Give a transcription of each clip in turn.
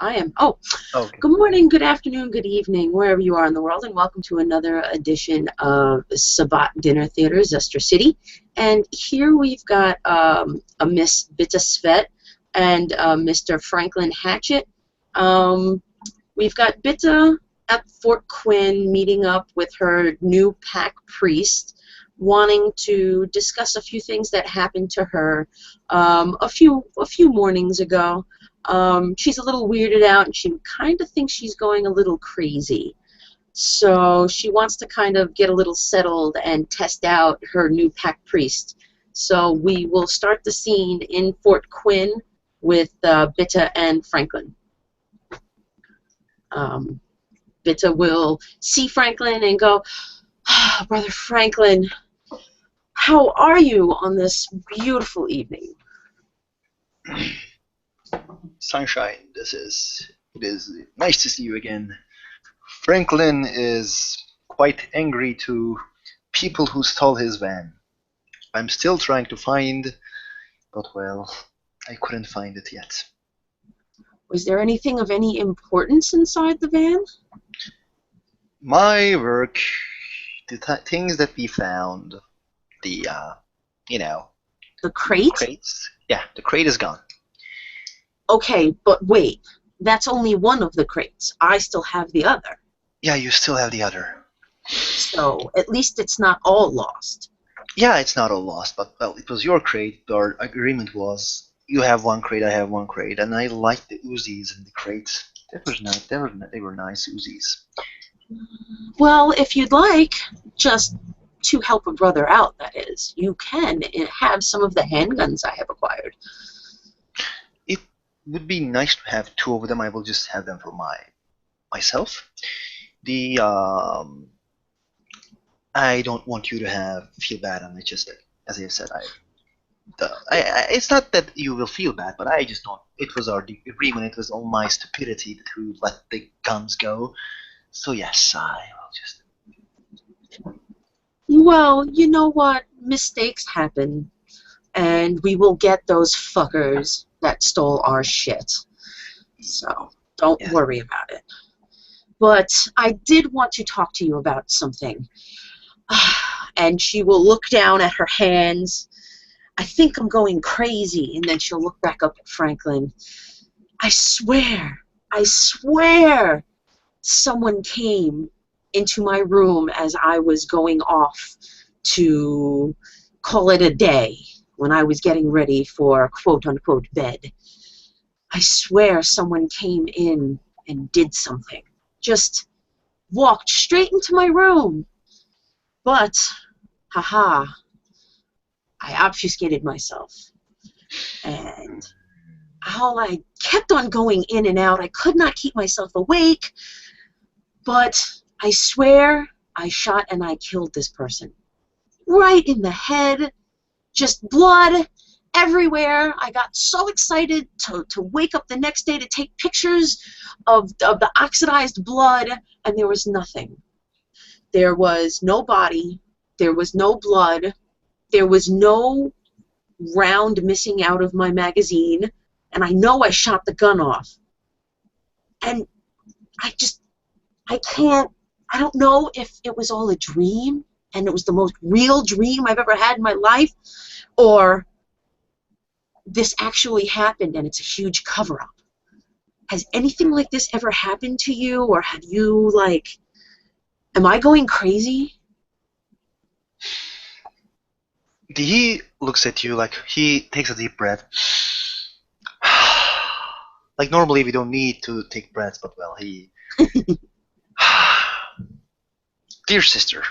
I am. Oh, Okay. good morning, good afternoon, good evening, wherever you are in the world, and welcome to another edition of Sabbat Dinner Theater, Zester City. And here we've got a Miss Bitta Svet and Mr. Franklin Hatchett. Um, we've got Bitta at Fort Quinn meeting up with her new pack priest, wanting to discuss a few things that happened to her a few mornings ago. She's a little weirded out, and she kind of thinks she's going a little crazy. So she wants to kind of get a little settled and test out her new pack priest. So we will start the scene in Fort Quinn with Bitta and Franklin. Um, Bitta will see Franklin and go, "Ah, Brother Franklin, how are you on this beautiful evening?" Sunshine, it is nice to see you again. Franklin is quite angry to people who stole his van. I'm still trying to find, but well, I couldn't find it yet. Was there anything of any importance inside the van? My work, the things that we found, the, you know, The crate? crates. Yeah, the crate is gone. Okay, but wait. That's only one of the crates. I still have the other. Yeah, you still have the other. So at least it's not all lost. Yeah, it's not all lost, but well, it was your crate. Our agreement was you have one crate, I have one crate, and I liked the Uzis in the crates. That was nice. They were nice Uzis. Well, if you'd like, just to help a brother out, that is, you can have some of the handguns I have acquired. It would be nice to have two of them. I will just have them for myself. The I don't want you to feel bad, and it's just as I said, it's not that you will feel bad, but I just don't. It was our agreement. It was all my stupidity to let the guns go. So yes, I will just. Well, you know what? Mistakes happen, and we will get those fuckers that stole our shit. So don't Yeah. worry about it. But I did want to talk to you about something. And she will look down at her hands. I think I'm going crazy. And then she'll look back up at Franklin. I swear, someone came into my room as I was going off to call it a day when I was getting ready for quote-unquote bed. I swear someone came in and did something. Just walked straight into my room. But, haha, I obfuscated myself. And how I kept on going in and out. I could not keep myself awake. But I swear I shot and I killed this person. Right in the head. Just blood everywhere. I got so excited to wake up the next day to take pictures of the oxidized blood, and there was nothing. There was no body. There was no blood. There was no round missing out of my magazine, and I know I shot the gun off. And I can't, I don't know if it was all a dream, and it was the most real dream I've ever had in my life, or this actually happened and it's a huge cover-up. Has anything like this ever happened to you, or have you, like, am I going crazy? He looks at you like he takes a deep breath. Like normally we don't need to take breaths, but well, he. Dear sister.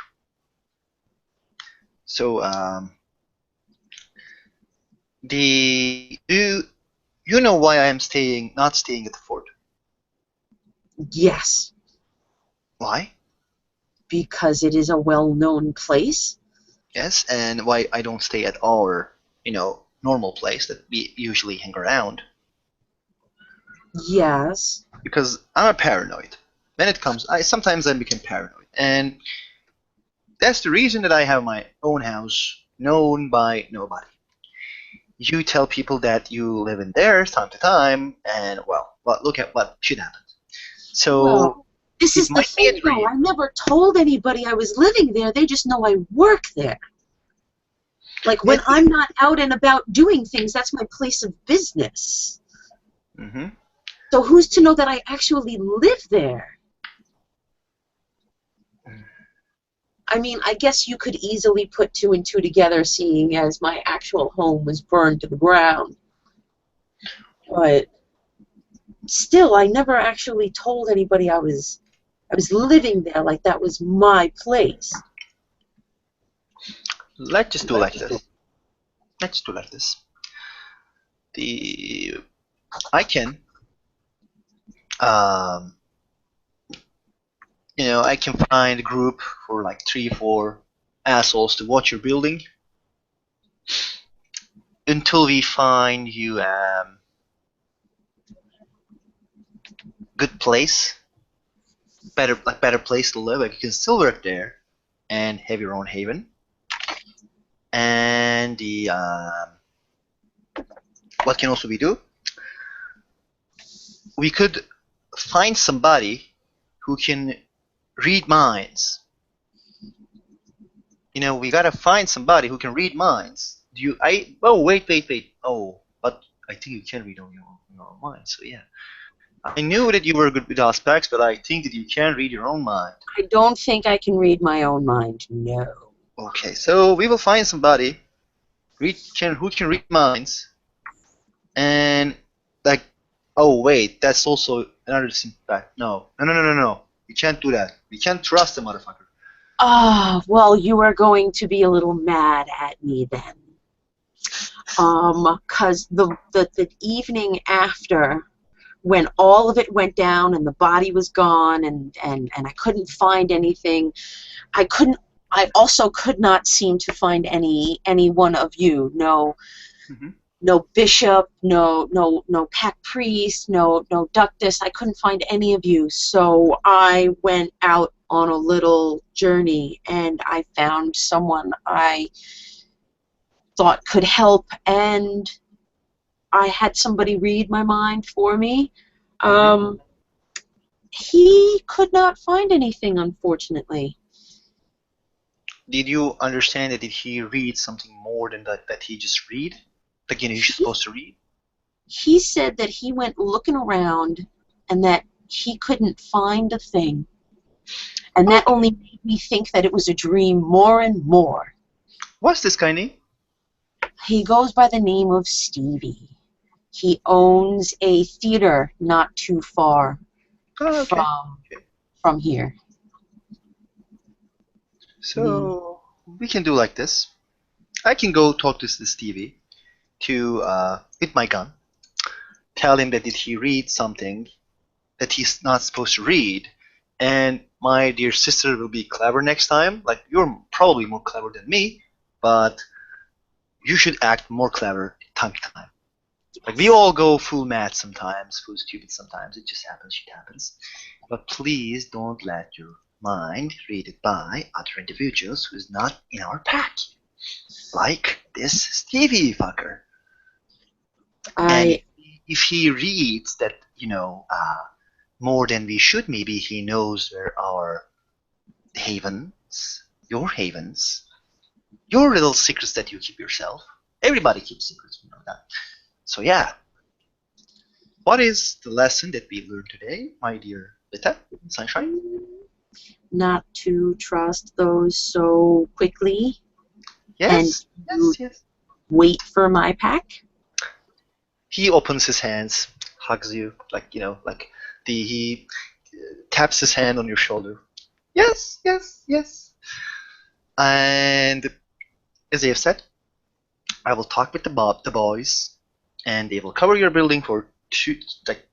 So you know why I am not staying at the fort? Yes, Why? because it is a well-known place. Yes, and why I don't stay at our, normal place that we usually hang around. Yes. Because I'm a paranoid. When it comes, sometimes I become paranoid, and that's the reason that I have my own house known by nobody. you tell people that you live in there time to time, and well, look at what should happen. So Well, this it is the might be a thing, though. dream. I never told anybody I was living there. They just know I work there. Like when Yes. I'm not out and about doing things, that's my place of business. Mm-hmm. So who's to know that I actually live there? I mean, I guess you could easily put two and two together, seeing as my actual home was burned to the ground. But still, I never actually told anybody I was living there like that was my place. Let's just do like this. Let's do like this. The I can um, I can find a group for like 3 or 4 assholes to watch your building until we find you good place, better place to live. Like you can still work there and have your own haven. And the what can also we do? We could find somebody who can read minds. We gotta find somebody who can read minds. Do you? Oh, wait. Oh, but I think you can read on your own mind. So yeah, I knew that you were good with aspects, but I think that you can read your own mind. I don't think I can read my own mind, no. Okay, so we will find somebody who can read minds, and like, oh wait, that's also another fact. No. We can't do that. We can't trust the motherfucker. Ah, well, you are going to be a little mad at me then. 'Cause the evening after, when all of it went down and the body was gone and I couldn't find anything, I also could not seem to find any one of you. No, Mm-hmm. no bishop, no pack priest, no ductus. I couldn't find any of you. So I went out on a little journey and I found someone I thought could help, and I had somebody read my mind for me. Mm-hmm. He could not find anything, unfortunately. Did you understand that? Did he read something more than that he just read? Like he's He, supposed to read? he said that he went looking around and that he couldn't find a thing. And that Okay. only made me think that it was a dream more and more. What's this guy name? He goes by the name of Stevie. He owns a theater not too far Oh, okay. from Okay. from here. Mm. So we can do like this. I can go talk to this Stevie to with my gun. Tell him that did he read something that he's not supposed to read, and my dear sister will be clever next time. Like you're probably more clever than me, but you should act more clever time to time. Like we all go full mad sometimes, full stupid sometimes. It just happens, shit happens. But please don't let your mind read it by other individuals who's not in our pack. Like this Stevie fucker. And I if he reads that, more than we should, maybe he knows where our havens, your little secrets that you keep yourself. Everybody keeps secrets, we know that. So yeah, what is the lesson that we learned today, my dear Lita, Sunshine? not to trust those so quickly and Yes, to yes. wait for my pack. He opens his hands, hugs you, like like he taps his hand on your shoulder. Yes. And as I have said, I will talk with the boys, and they will cover your building for like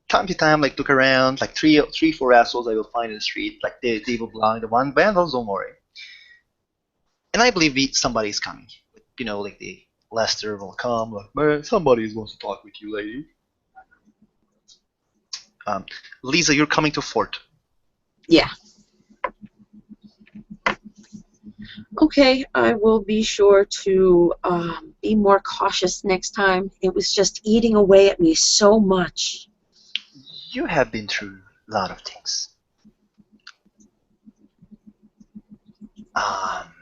time to time, like look around, like three, 4 assholes I will find in the street, like they will belong to one vandals, don't worry. And I believe somebody is coming. Like the Lester will come, like man, somebody wants to talk with you, lady. Um, Lisa, you're coming to Fort. Yeah. Okay, I will be sure to be more cautious next time. It was just eating away at me so much. You have been through a lot of things. Um,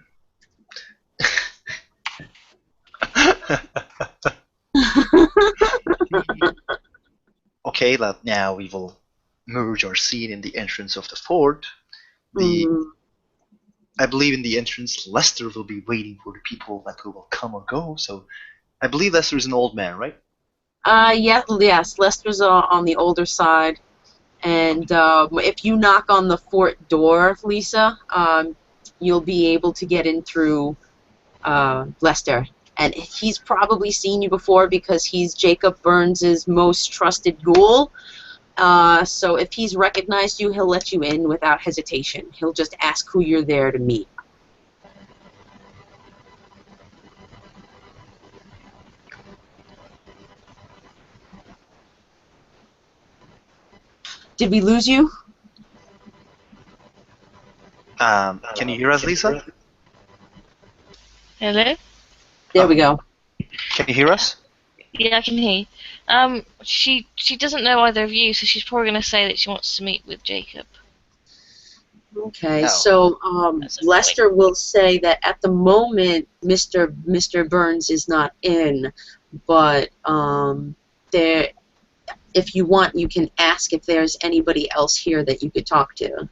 okay, now we will merge our scene in the entrance of the fort. Mm. I believe in the entrance, Lester will be waiting for the people that who will come or go. So I believe Lester is an old man, right? Yes, Lester's on the older side. And if you knock on the fort door, Lisa, you'll be able to get in through Lester. And he's probably seen you before because he's Jacob Burns's most trusted ghoul. So if he's recognized you, he'll let you in without hesitation. He'll just ask who you're there to meet. Did we lose you? Can you hear us, Lisa? Hello? There we go. Can you hear us? Yeah, I can hear you. She doesn't know either of you, so she's probably going to say that she wants to meet with Jacob. Okay, No. so That's a Lester will say that at the moment Mr. Burns is not in, but there, if you want, you can ask if there's anybody else here that you could talk to.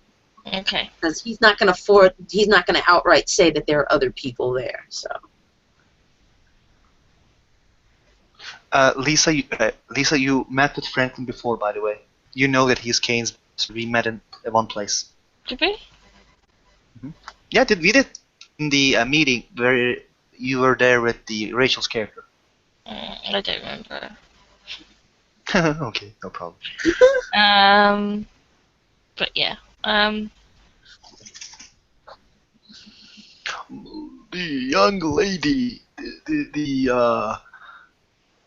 Okay. Because he's not going to outright say that there are other people there. So. Lisa, you met with Franklin before, by the way. You know that he's Caine's. We met in one place. Did we? Yeah, we did in the meeting where you were there with the Rachel's character. I don't remember. Okay, no problem. But yeah. The young lady,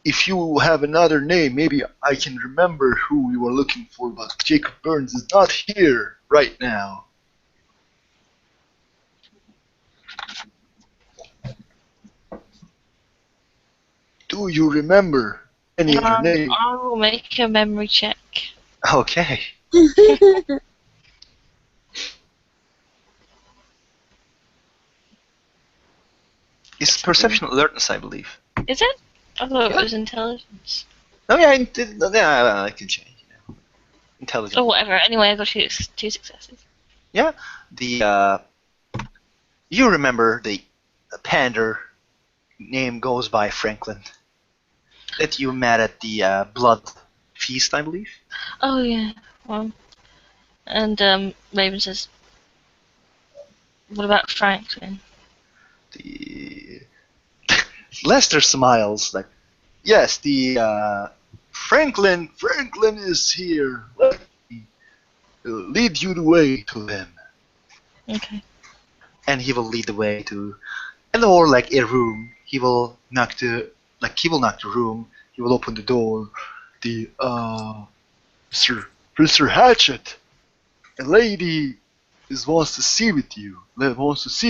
if you have another name, maybe I can remember who you were looking for, but Jacob Burns is not here right now. Do you remember any of your name? I will make a memory check. Okay. It's perception alertness, I believe. Is it? I thought it was intelligence. Oh yeah, I can change. Intelligence. Or whatever. Anyway, I got two successes. Yeah, you remember the pander name goes by Franklin that you met at the blood feast, I believe. Oh yeah. Well, and Raven says, "What about Franklin?" The Lester smiles like, yes, the Franklin is here. Let me lead you the way to him. Okay. And he will lead the way to, or like a room. He will knock the room. He will open the door. The Mr. Hatchet, a lady wants to see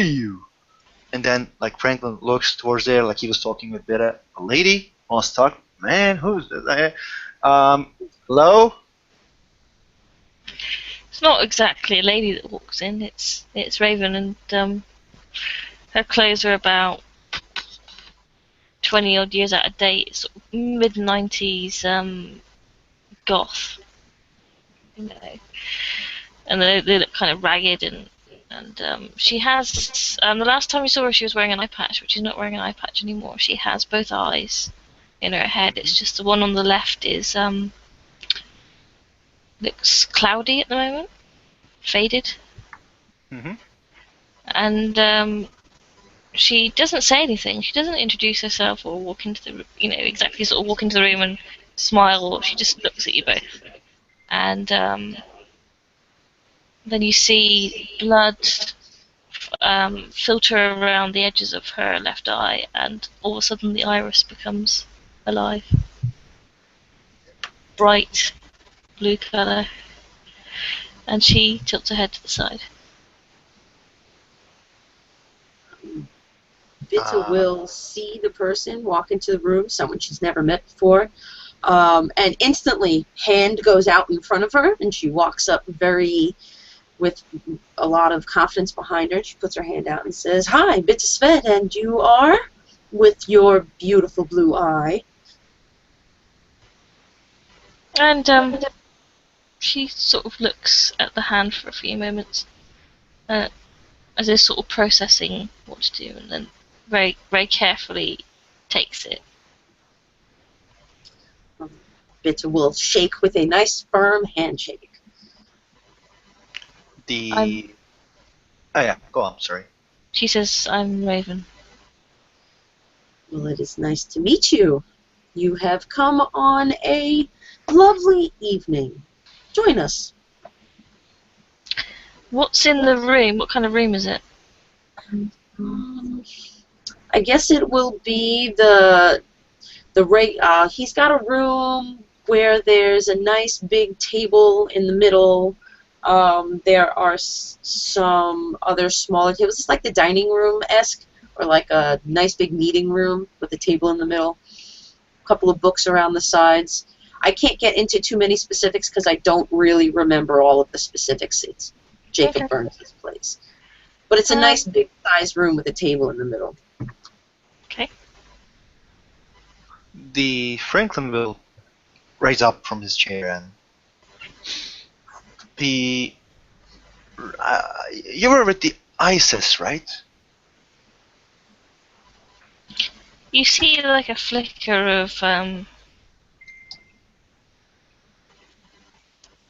you. And then like Franklin looks towards there, like he was talking with Beta. A lady wants to talk. Man, who's that? Hello? It's not exactly a lady that walks in. It's Raven, and her clothes are about 20 odd years out of date. Sort of mid-90s goth, you know. And they look kind of ragged, and she has the last time we saw her, she was wearing an eye patch, but she's not wearing an eye patch anymore. She has both eyes in her head. It's just the one on the left is looks cloudy at the moment, faded. Mm-hmm. And she doesn't say anything. She doesn't introduce herself or walk into the, exactly sort of walk into the room and smile. Or she just looks at you both, and then you see blood filter around the edges of her left eye, and all of a sudden the iris becomes alive. Bright blue colour, and she tilts her head to the side. Bitta will see the person walk into the room, someone she's never met before, and instantly hand goes out in front of her, and she walks up with a lot of confidence behind her. She puts her hand out and says, "Hi, Bitta Svet, and you are?" With your beautiful blue eye. And she sort of looks at the hand for a few moments, as if sort of processing what to do, and then very, very carefully takes it. Bitta will shake with a nice, firm handshake. Oh yeah, go on, sorry. She says, "I'm Raven." Well, it is nice to meet you. You have come on a lovely evening. Join us. What's in the room? What kind of room is it? I guess it will be he's got a room where there's a nice big table in the middle. There are some other smaller tables. It's like the dining room-esque, or like a nice big meeting room with a table in the middle. A couple of books around the sides. I can't get into too many specifics because I don't really remember all of the specifics. It's Jacob Burns' place. But it's a nice big size room with a table in the middle. Okay. The Franklin will rise up from his chair and you were with the ISIS, right? You see like a flicker of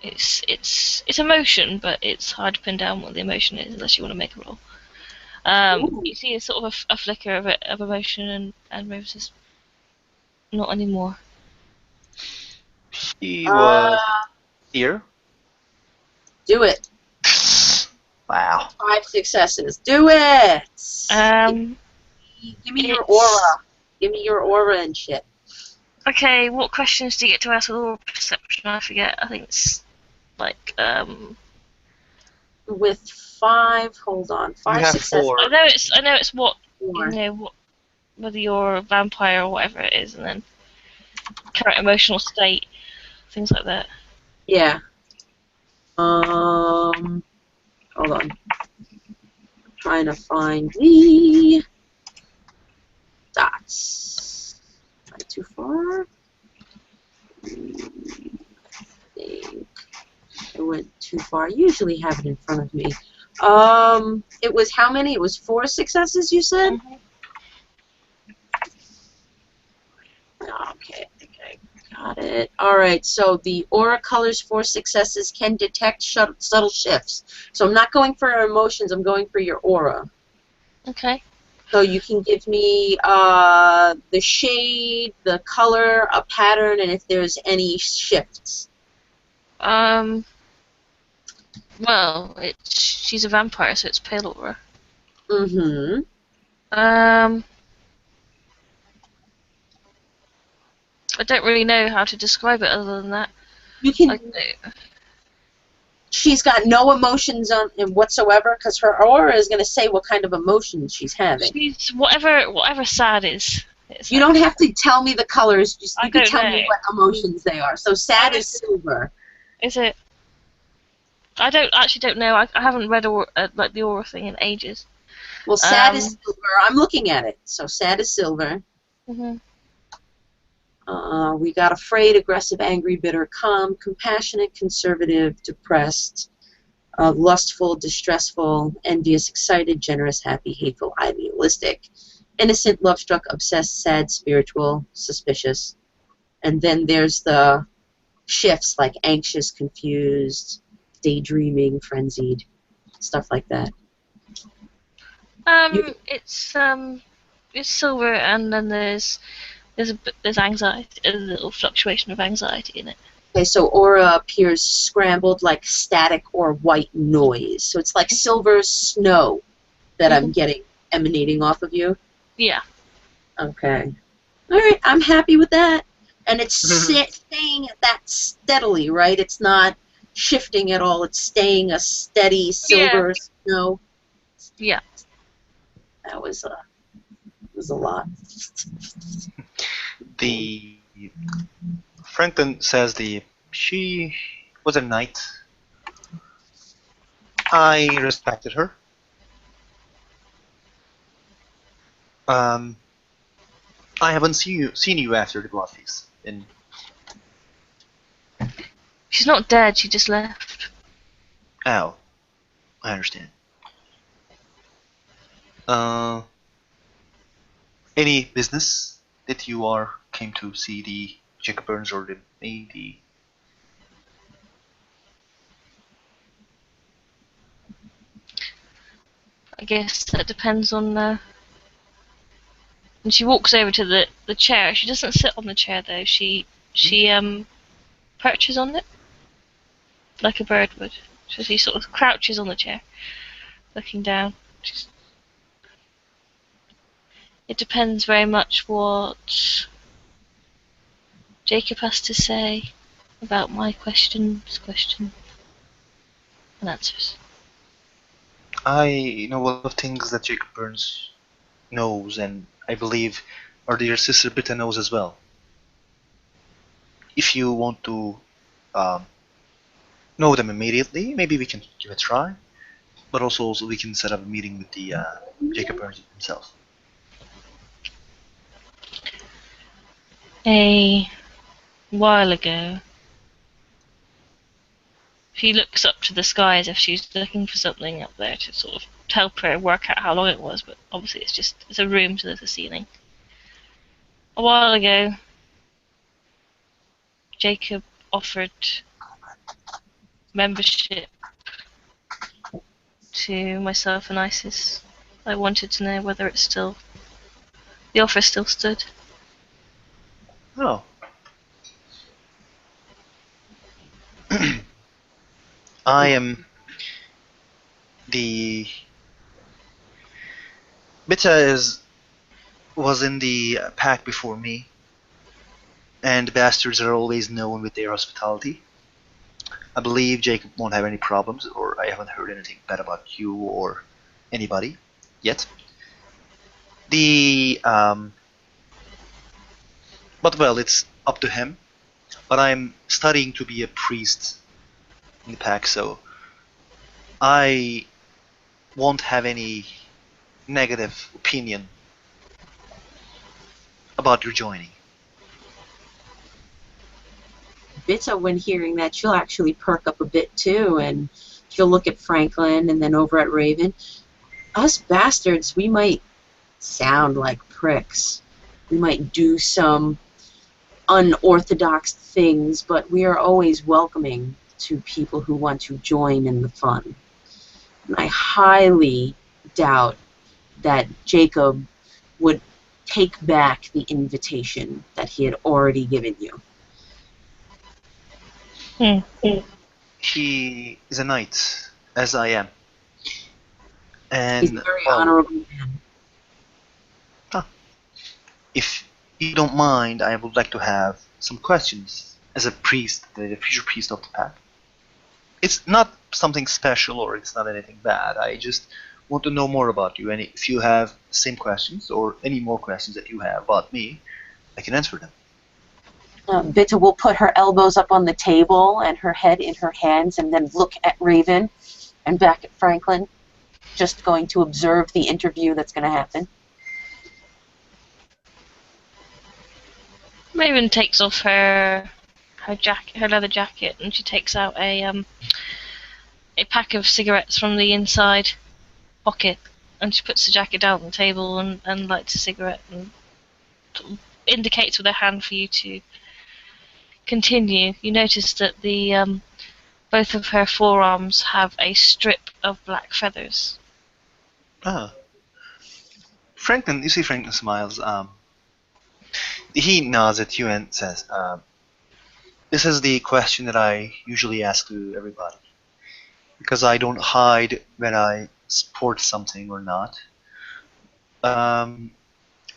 it's emotion, but it's hard to pin down what the emotion is unless you want to make a roll. You see a sort of a flicker of emotion, and Raven says, "Not anymore." He was here. Do it. Wow. 5 successes. Do it! Give me your aura. Give me your aura and shit. Okay, what questions do you get to ask with aura perception? I forget. I think it's like With 5, hold on, 5 You have successes. 4. I know it's what 4. you know, what whether you're a vampire or whatever it is, and then current emotional state, things like that. Yeah. Hold on. I'm trying to find the dots. Not too far. I think I went too far. I usually have it in front of me. It was how many? It was 4 successes, you said? Mm-hmm. Okay, I think I got it. Alright, so the aura colors 4 successes can detect subtle shifts. So I'm not going for your emotions, I'm going for your aura. Okay. So you can give me the shade, the color, a pattern, and if there's any shifts. Well, she's a vampire, so it's pale aura. Mm-hmm. I don't really know how to describe it other than that. You can. She's got no emotions on whatsoever because her aura is going to say what kind of emotions she's having. She's whatever sad is. You don't have to tell me the colors. Just you can tell me what emotions they are. So sad is silver. Is it? I actually don't know. I haven't read like the aura thing in ages. Well, sad is silver. I'm looking at it. So sad is silver. Mhm. We got afraid, aggressive, angry, bitter, calm, compassionate, conservative, depressed, lustful, distressful, envious, excited, generous, happy, hateful, idealistic, innocent, love-struck, obsessed, sad, spiritual, suspicious. And then there's the shifts like anxious, confused, daydreaming, frenzied, stuff like that. It's silver, and then there's anxiety, a little fluctuation of anxiety in it. Okay, so aura appears scrambled like static or white noise. So it's like silver snow that I'm getting emanating off of you. Yeah. Okay. All right, I'm happy with that. And it's staying at that steadily, right? It's not shifting at all. It's staying a steady silver snow. Yeah. That was was a lot. The Franklin says she was a knight. I respected her. Um, I haven't seen you after the blood feast. And She's not dead, she just left. oh, I understand. Uh, any business that you came to see the Jacob Burns or the I guess that depends on and she walks over to the chair. She doesn't sit on the chair though. She perches on it like a bird would. So she sort of crouches on the chair, looking down. It depends very much what Jacob has to say about my question and answers. I know a lot of things that Jacob Burns knows, and I believe our dear sister Britta knows as well. If you want to um, know them immediately, maybe we can give it a try. But also we can set up a meeting with the Jacob Burns himself. A while ago, she looks up to the sky as if she's looking for something up there to sort of help her work out how long it was, but obviously it's a room, so there's a ceiling. A while ago, Jacob offered membership to myself and Isis. I wanted to know whether the offer still stood. Oh. I am the Bita was in the pack before me, and the bastards are always known with their hospitality. I believe Jacob won't have any problems, or I haven't heard anything bad about you or anybody yet. But well, it's up to him. But I'm studying to be a priest in the pack, so I won't have any negative opinion about your joining. Bitta, when hearing that, she'll actually perk up a bit too, and she'll look at Franklin and then over at Raven. Us bastards, we might sound like pricks. We might do some unorthodox things, but we are always welcoming to people who want to join in the fun. And I highly doubt that Jacob would take back the invitation that he had already given you. He is a knight, as I am. He's And a very honorable man. If you don't mind, I would like to have some questions as a priest, the future priest of the pack. It's not something special or it's not anything bad. I just want to know more about you. And if you have the same questions or any more questions that you have about me, I can answer them. Bitta will put her elbows up on the table and her head in her hands and then look at Raven and back at Franklin, just going to observe the interview that's going to happen. Raven takes off her leather jacket, and she takes out a pack of cigarettes from the inside pocket, and she puts the jacket down on the table and lights a cigarette and indicates with her hand for you to continue. You notice that the both of her forearms have a strip of black feathers. Ah. Franklin, you see Franklin smiles. He nods at you and says, this is the question that I usually ask to everybody. Because I don't hide when I support something or not.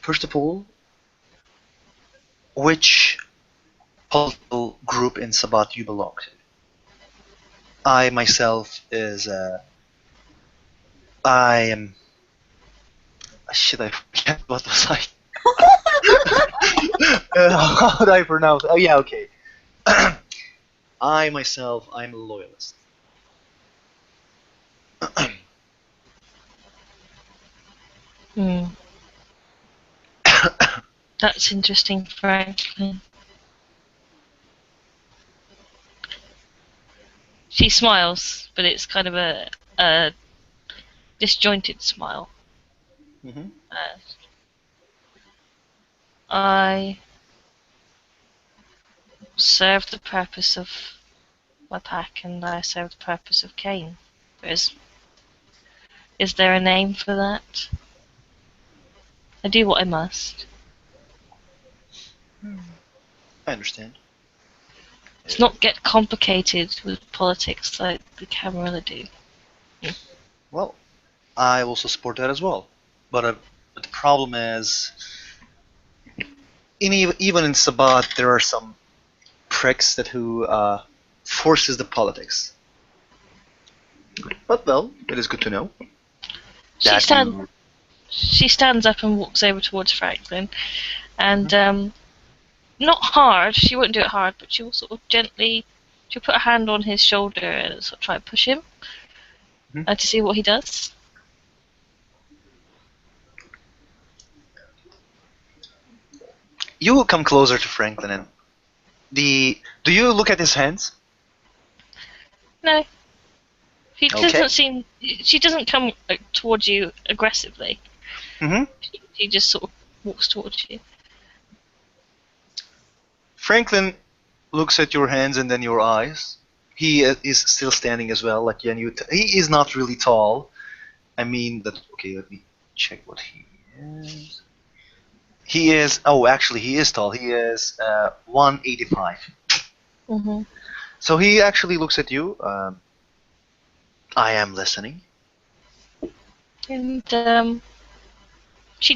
First of all, which political group in Sabat you belong to? I myself I am Shit, I forget what was I. How do I pronounce it? Oh yeah, okay. I myself, I'm a loyalist. Hmm. That's interesting, Franklin. She smiles, but it's kind of a disjointed smile. Mm-hmm. Uh, I serve the purpose of my pack, and I serve the purpose of Caine. Is there a name for that? I do what I must. I understand. Let's not get complicated with politics like the Camarilla do. Well, I also support that as well. But the problem is, even in Sabat, there are some pricks that who forces the politics. But well, it is good to know She that stands. you. She stands up and walks over towards Franklin, and not hard. She wouldn't do it hard, but she will sort of gently. She'll put a hand on his shoulder and sort of try to push him to see what he does. You will come closer to Franklin and do you look at his hands? No, he Okay. doesn't seem. She doesn't come towards you aggressively. Mm-hmm. She just sort of walks towards you. Franklin looks at your hands and then your eyes. He is still standing as well, like he is not really tall. I mean that. Okay, let me check what he is. He is. Oh, actually, he is tall. He is 185. Mm-hmm. So he actually looks at you. I am listening. And she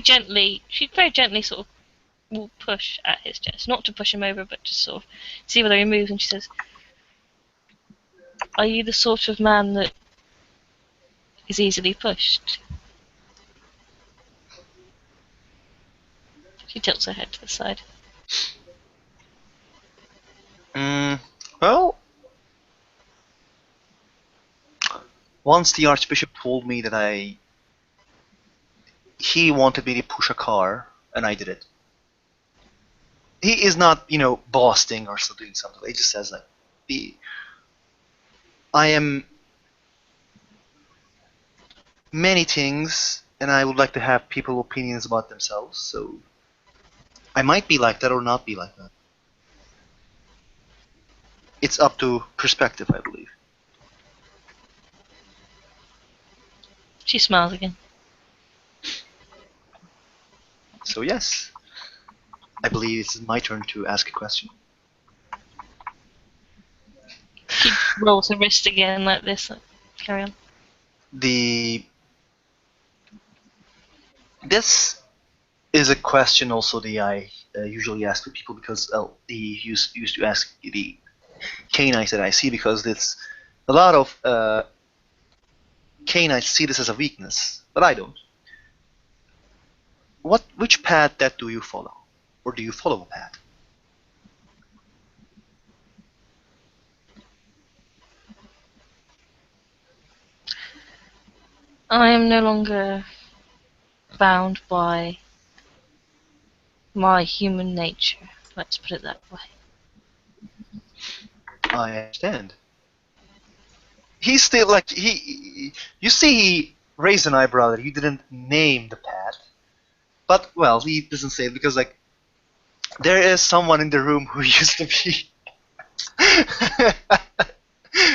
very gently sort of will push at his chest, not to push him over, but just sort of see whether he moves. And she says, "Are you the sort of man that is easily pushed?" She tilts her head to the side. Well, once the Archbishop told me that he wanted me to push a car, and I did it. He is not, boasting or so doing something. He just says like, I am many things, and I would like to have people opinions about themselves. So I might be like that or not be like that. It's up to perspective, I believe. She smiles again. So yes, I believe it's my turn to ask a question. She rolls her wrist again like this. Carry on. This is a question also that I usually ask to people because he used to ask the Cainites that I see because it's a lot of Cainites see this as a weakness, but I don't. Which path that do you follow, or do you follow a path? I am no longer bound by my human nature. Let's put it that way. I understand. He's still like you see he raised an eyebrow that he didn't name the path, but well he doesn't say it because like there is someone in the room who used to be.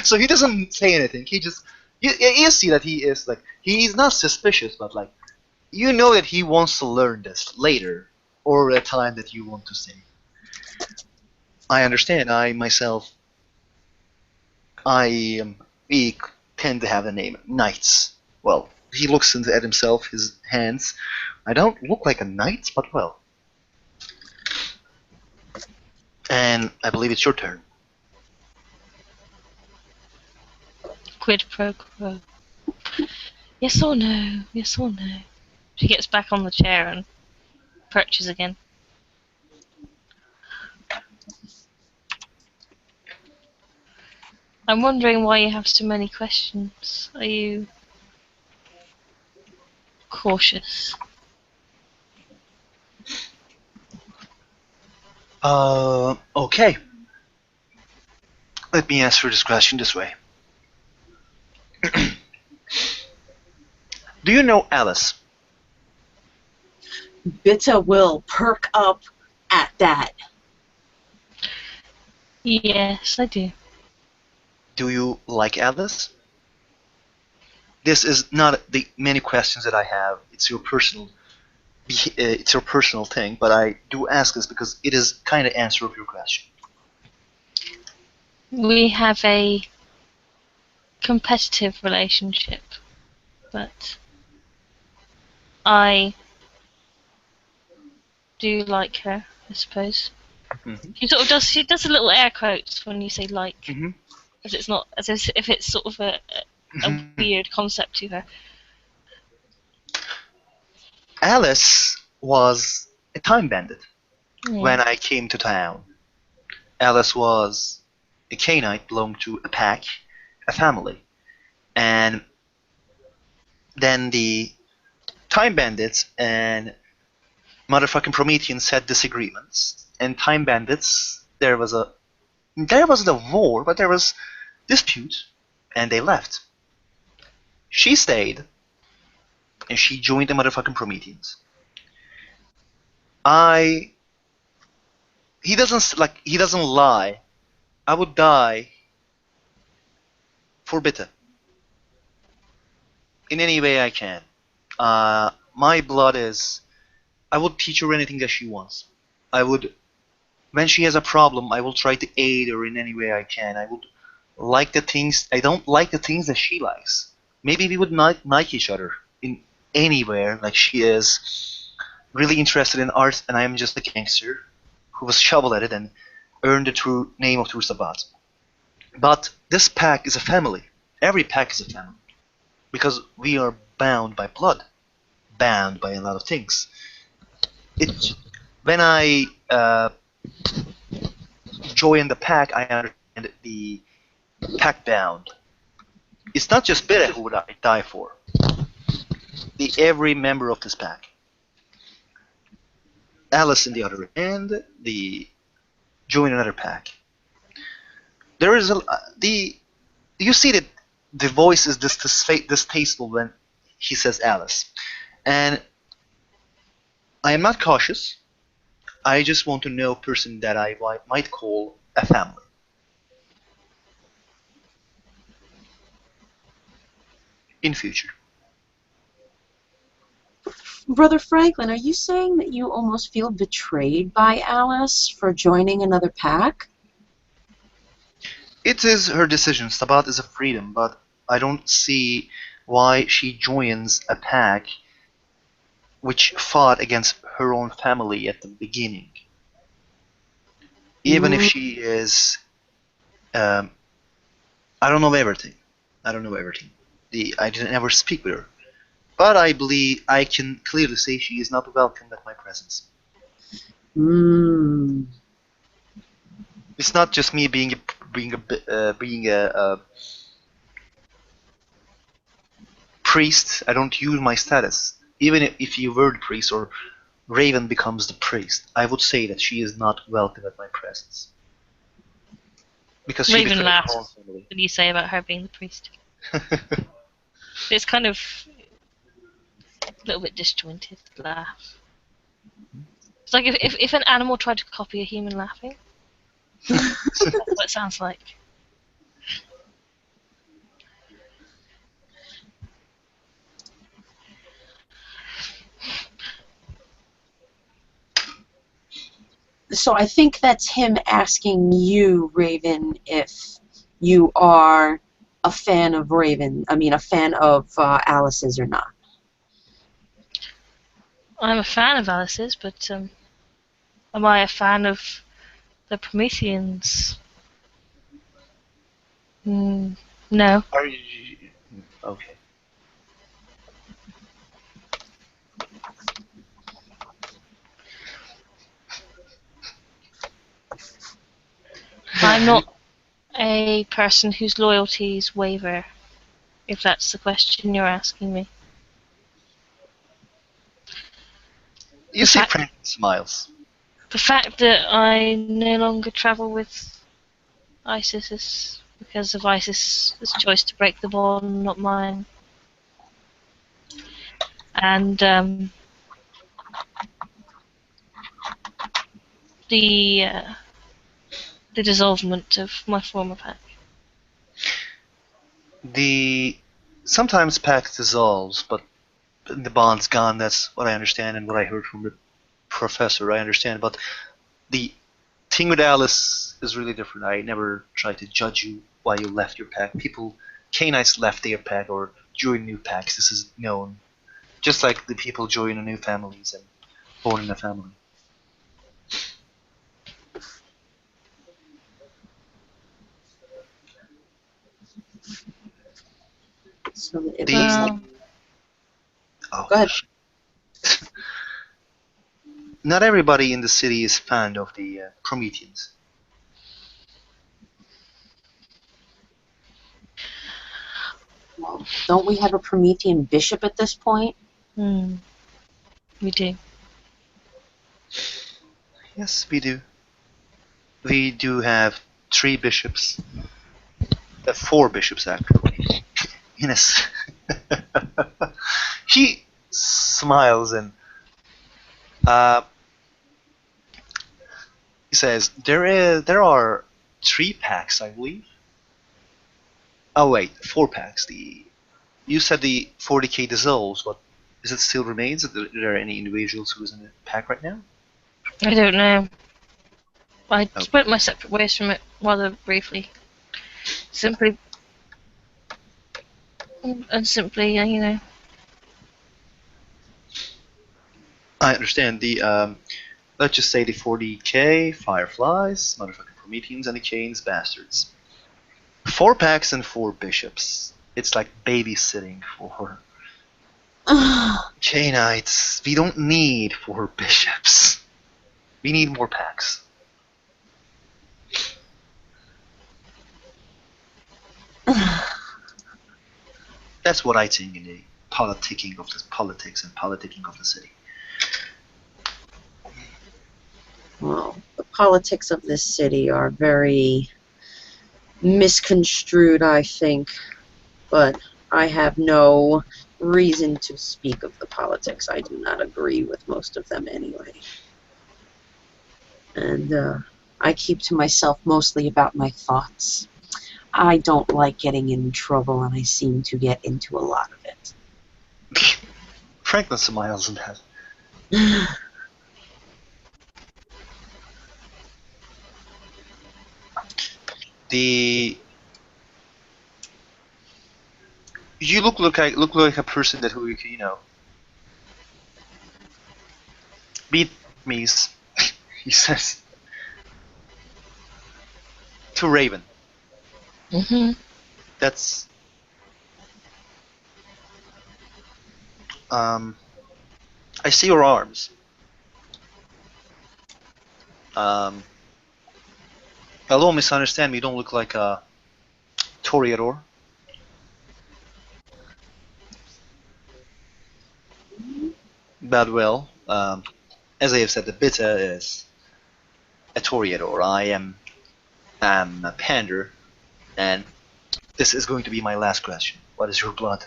So he doesn't say anything. He just you see that he is like he's not suspicious, but like you know that he wants to learn this later or at a time that you want to say. I understand. I myself, we tend to have the name knights. Well, he looks at himself, his hands. I don't look like a knight, but well. And I believe it's your turn. Quid pro quo. Yes or no? Yes or no? She gets back on the chair and perches again. I'm wondering why you have so many questions. Are you cautious? Okay. Let me answer this question this way. Do you know Alice? Bitta will perk up at that. Yes, I do. Do you like Alice? This is not the many questions that I have. It's your personal thing, but I do ask this because it is kind of answer of your question. We have a competitive relationship, but I do like her, I suppose. Mm-hmm. She does a little air quotes when you say like, Mm-hmm. as it's not as if it's sort of a weird concept to her. Alice was a time bandit when I came to town. Alice was a Cainite, belonged to a pack, a family, and then the time bandits and motherfucking Prometheans had disagreements, and time bandits there wasn't a war, but there was dispute, and they left. She stayed, and she joined the motherfucking Prometheans. I he doesn't lie. I would die for Bitter in any way I can. My blood is. I would teach her anything that she wants. I would, when she has a problem, I will try to aid her in any way I can. I would like the things. I don't like the things that she likes. Maybe we would not like each other in anywhere. Like she is really interested in art, and I am just a gangster who was shovel at it and earned the true name of Tursabat. But this pack is a family. Every pack is a family because we are bound by blood, bound by a lot of things. It when I join the pack, I understand the pack bound. It's not just Bere who would I die for. Every member of this pack. Alice in the other end, the join another pack. There is the you see that the voice is distasteful when he says Alice, and I am not cautious. I just want to know a person that I might call a family in future. Brother Franklin, are you saying that you almost feel betrayed by Alice for joining another pack? It is her decision. Stabat is a freedom, but I don't see why she joins a pack which fought against her own family at the beginning. Even if she is, um, I don't know everything. I don't know everything. I didn't ever speak with her, but I believe I can clearly say she is not welcome at my presence. It's not just me being a priest. I don't use my status. Even if you were the priest or Raven becomes the priest, I would say that she is not welcome at my presence. Because she Raven betrayed her own laughs family. when you say about her being the priest. It's kind of a little bit disjointed laugh. It's like if an animal tried to copy a human laughing. That's what it sounds like. So I think that's him asking you, Raven, if you are a fan of a fan of Alice's or not. I'm a fan of Alice's, but am I a fan of the Prometheans? Are you okay? I'm not a person whose loyalties waver, if that's the question you're asking me. You see Franklin smiles. The fact that I no longer travel with ISIS is because of ISIS's choice to break the bond, not mine. And the dissolvement of my former pack. Sometimes pact dissolves, but the bond's gone. That's what I understand and what I heard from the professor. I understand, but the thing with Alice is really different. I never tried to judge you why you left your pack. Cainites left their pack or join new packs. This is known. Just like the people join new families and born in a family. So it looks like. Oh, Go ahead. Not everybody in the city is fond of the Prometheans. Well, don't we have a Promethean bishop at this point? We do. Yes, we do. We do have 3 bishops. 4 bishops, actually. Yes. He smiles and he says, there are 3 packs, I believe. Oh wait, 4 packs. You said the 40k dissolves, but is it still remains? Are there any individuals who is in the pack right now? I don't know. I spent my separate ways from it rather briefly. Simply, I understand let's just say the 40k Fireflies, motherfucking Prometheans, and the Caine's bastards. 4 packs and 4 bishops. It's like babysitting for Cainites. We don't need 4 bishops. We need more packs. That's what I think in the politicking of the politics and politicking of the city. Well, the politics of this city are very misconstrued, I think, but I have no reason to speak of the politics. I do not agree with most of them anyway. And I keep to myself mostly about my thoughts. I don't like getting in trouble, and I seem to get into a lot of it. Franklin smiles and that. You look like a person that who beat me. He says to Raven. That's I see your arms. Don't misunderstand me. You don't look like a Toreador. But well, as I have said, the Bita is a Toreador. I am a Pander, and this is going to be my last question. What is your blood?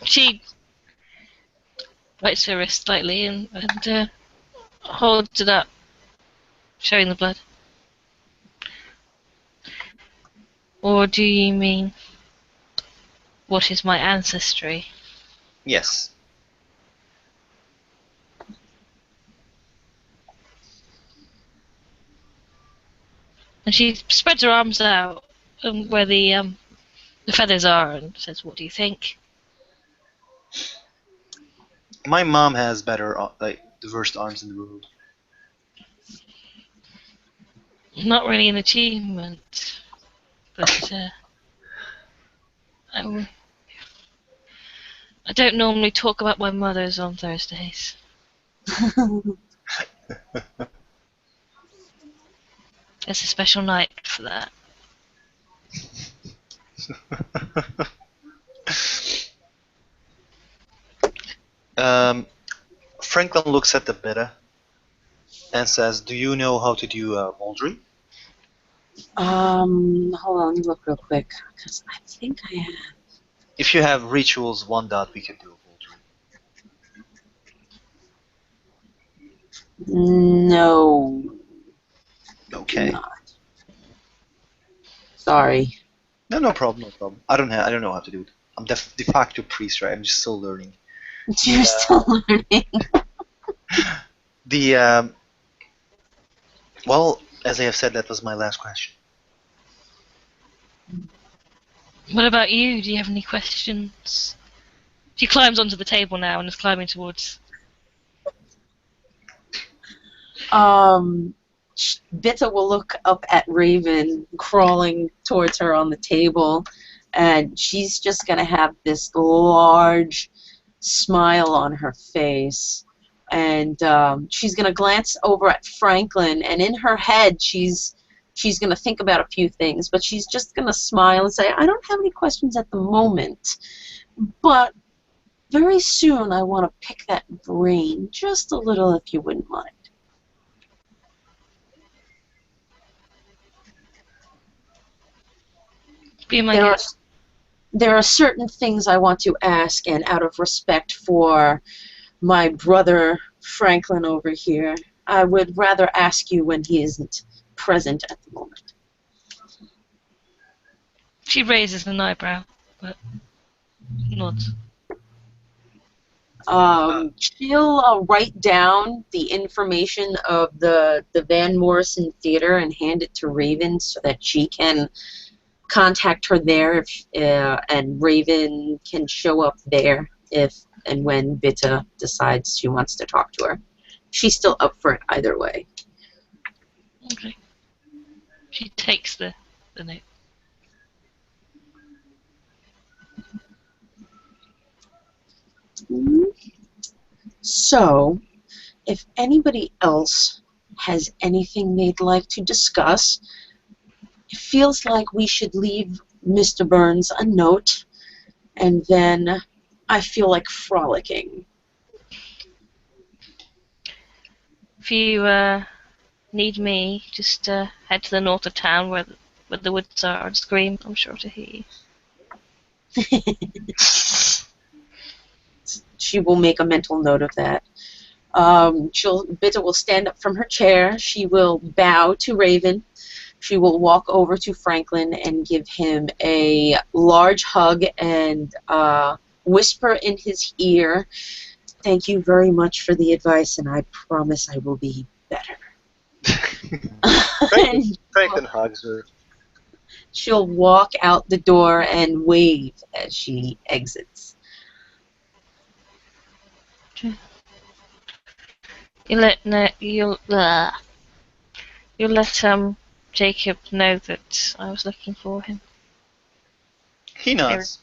She bites her wrist slightly and holds it up, showing the blood. Or do you mean, what is my ancestry? Yes. And she spreads her arms out where the feathers are and says, "What do you think?" My mom has better, the worst arms in the world. Not really an achievement, but I don't normally talk about my mothers on Thursdays. It's a special night for that. Franklin looks at the beta and says, "Do you know how to do laundry?" Hold on, let me look real quick, because I think I have. If you have rituals 1 we can do laundry. No. Okay. Not. Sorry. No problem, no problem. I don't know how to do it. I'm de facto priest, right? I'm just still learning. You're still learning. Well, as I have said, that was my last question. What about you? Do you have any questions? She climbs onto the table now and is climbing towards. Bitta will look up at Raven crawling towards her on the table, and she's just going to have this large smile on her face. And she's going to glance over at Franklin, and in her head, she's going to think about a few things, but she's just going to smile and say, I don't have any questions at the moment, but very soon I want to pick that brain just a little, if you wouldn't mind. Be my guest. There are certain things I want to ask, and out of respect for my brother Franklin over here, I would rather ask you when he isn't present at the moment. She raises an eyebrow, but nods. She'll write down the information of the Van Morrison Theater and hand it to Raven so that she can contact her there, and Raven can show up there if and when Vita decides she wants to talk to her. She's still up for it either way. Okay. She takes the note. So, if anybody else has anything they'd like to discuss, it feels like we should leave Mr. Burns a note, and then I feel like frolicking. If you need me, just head to the north of town where the woods are and scream. I'm sure to hear you. She will make a mental note of that. Bitta will stand up from her chair. She will bow to Raven. She will walk over to Franklin and give him a large hug and whisper in his ear, "Thank you very much for the advice, and I promise I will be better." Franklin hugs her. She'll walk out the door and wave as she exits. You'll let Jacob know that I was looking for him. He nods.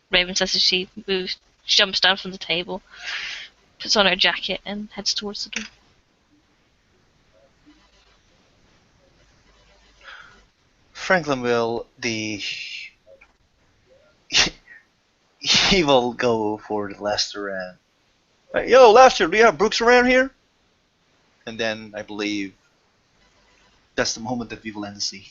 Raven says as she moves, jumps down from the table, puts on her jacket, and heads towards the door. Franklin will he will go for Lester and yo, Lester, do you have Brooks around here? And then I believe that's the moment that we will end the scene.